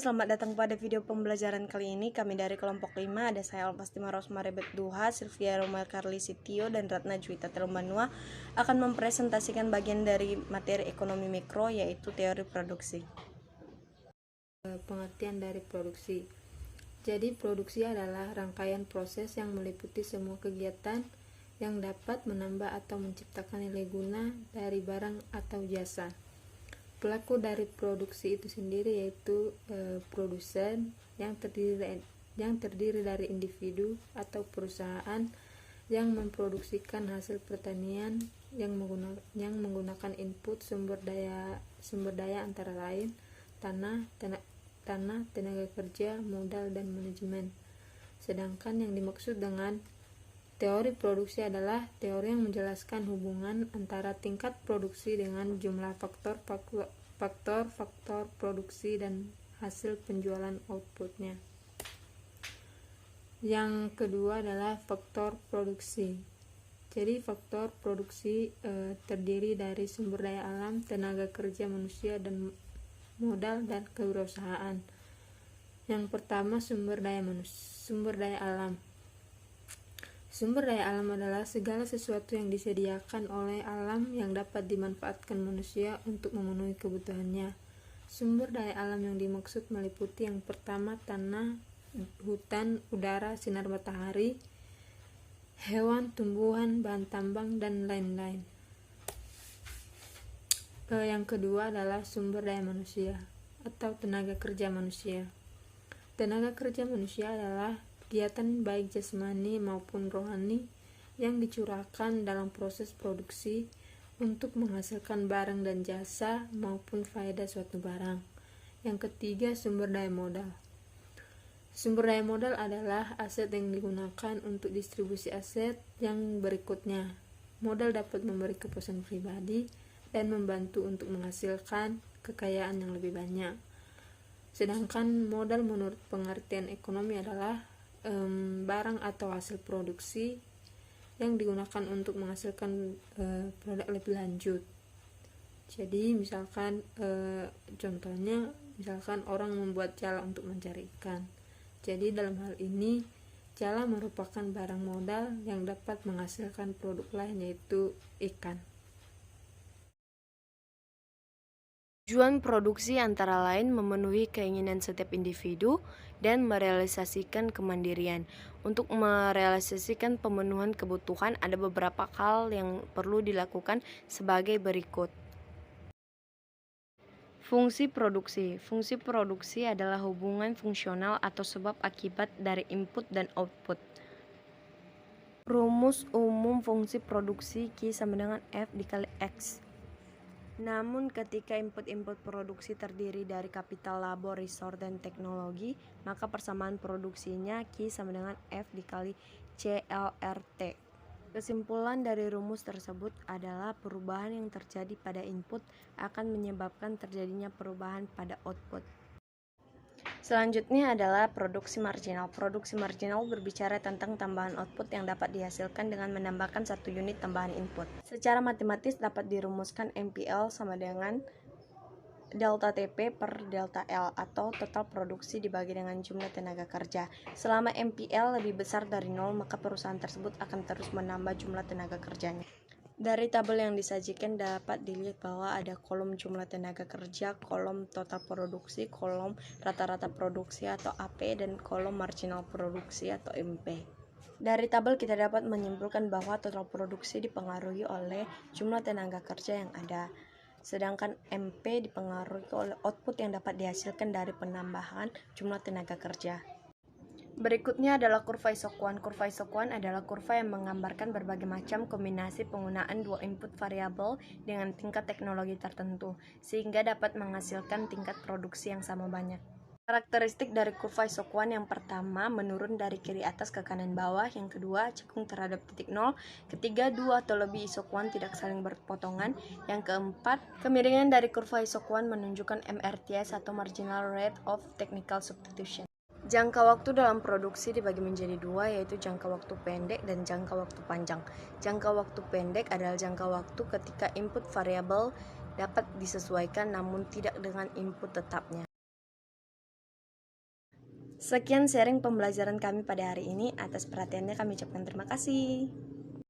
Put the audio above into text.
selamat datang pada video pembelajaran kali ini. Kami dari kelompok 5, ada saya Alpastima Rosma Rebet Duha, Sylvia Romel Carly Sitio, dan Ratna Juwita Telumbanua akan mempresentasikan bagian dari materi ekonomi mikro, yaitu teori produksi. Pengertian dari produksi. Jadi, produksi adalah rangkaian proses yang meliputi semua kegiatan yang dapat menambah atau menciptakan nilai guna dari barang atau jasa. Pelaku dari produksi itu sendiri yaitu produsen yang terdiri dari individu atau perusahaan yang memproduksikan hasil pertanian yang menggunakan input sumber daya antara lain tanah, tenaga kerja, modal, dan manajemen. Sedangkan yang dimaksud dengan teori produksi adalah teori yang menjelaskan hubungan antara tingkat produksi dengan jumlah faktor produksi dan hasil penjualan outputnya. Yang kedua adalah faktor produksi. Jadi faktor produksi terdiri dari sumber daya alam, tenaga kerja manusia, dan modal dan kewirausahaan. Yang pertama, sumber daya alam. Sumber daya alam adalah segala sesuatu yang disediakan oleh alam yang dapat dimanfaatkan manusia untuk memenuhi kebutuhannya. Sumber daya alam yang dimaksud meliputi yang pertama tanah, hutan, udara, sinar matahari, hewan, tumbuhan, bahan tambang, dan lain-lain. Yang kedua adalah sumber daya manusia atau tenaga kerja manusia. Tenaga kerja manusia adalah kegiatan baik jasmani maupun rohani yang dicurahkan dalam proses produksi untuk menghasilkan barang dan jasa maupun faedah suatu barang. Yang ketiga, sumber daya modal. Sumber daya modal adalah aset yang digunakan untuk distribusi aset yang berikutnya. Modal dapat memberi kepuasan pribadi dan membantu untuk menghasilkan kekayaan yang lebih banyak. Sedangkan modal menurut pengertian ekonomi adalah barang atau hasil produksi yang digunakan untuk menghasilkan produk lebih lanjut. Jadi misalkan contohnya orang membuat jala untuk mencari ikan. Jadi dalam hal ini jala merupakan barang modal yang dapat menghasilkan produk lain, yaitu ikan. Tujuan produksi antara lain memenuhi keinginan setiap individu dan merealisasikan kemandirian. Untuk merealisasikan pemenuhan kebutuhan, ada beberapa hal yang perlu dilakukan sebagai berikut. Fungsi produksi. Fungsi produksi adalah hubungan fungsional atau sebab akibat dari input dan output. Rumus umum fungsi produksi Q sama dengan F dikali X. Namun ketika input produksi terdiri dari kapital, labor, resource, dan teknologi, maka persamaan produksinya Q sama dengan F dikali CLRT. Kesimpulan dari rumus tersebut adalah perubahan yang terjadi pada input akan menyebabkan terjadinya perubahan pada output. Selanjutnya adalah produksi marginal. Produksi marginal berbicara tentang tambahan output yang dapat dihasilkan dengan menambahkan 1 unit tambahan input. Secara matematis dapat dirumuskan MPL sama dengan delta TP per delta L atau total produksi dibagi dengan jumlah tenaga kerja. Selama MPL lebih besar dari 0, maka perusahaan tersebut akan terus menambah jumlah tenaga kerjanya. Dari tabel yang disajikan dapat dilihat bahwa ada kolom jumlah tenaga kerja, kolom total produksi, kolom rata-rata produksi atau AP, dan kolom marginal produksi atau MP. Dari tabel kita dapat menyimpulkan bahwa total produksi dipengaruhi oleh jumlah tenaga kerja yang ada, sedangkan MP dipengaruhi oleh output yang dapat dihasilkan dari penambahan jumlah tenaga kerja. Berikutnya adalah kurva isokuan. Kurva isokuan adalah kurva yang menggambarkan berbagai macam kombinasi penggunaan dua input variabel dengan tingkat teknologi tertentu, sehingga dapat menghasilkan tingkat produksi yang sama banyak. Karakteristik dari kurva isokuan: yang pertama, menurun dari kiri atas ke kanan bawah; yang kedua, cekung terhadap titik nol; ketiga, dua atau lebih isokuan tidak saling berpotongan; yang keempat, kemiringan dari kurva isokuan menunjukkan MRTS atau Marginal Rate of Technical Substitution. Jangka waktu dalam produksi dibagi menjadi dua, yaitu jangka waktu pendek dan jangka waktu panjang. Jangka waktu pendek adalah jangka waktu ketika input variabel dapat disesuaikan namun tidak dengan input tetapnya. Sekian sharing pembelajaran kami pada hari ini. Atas perhatiannya kami ucapkan terima kasih.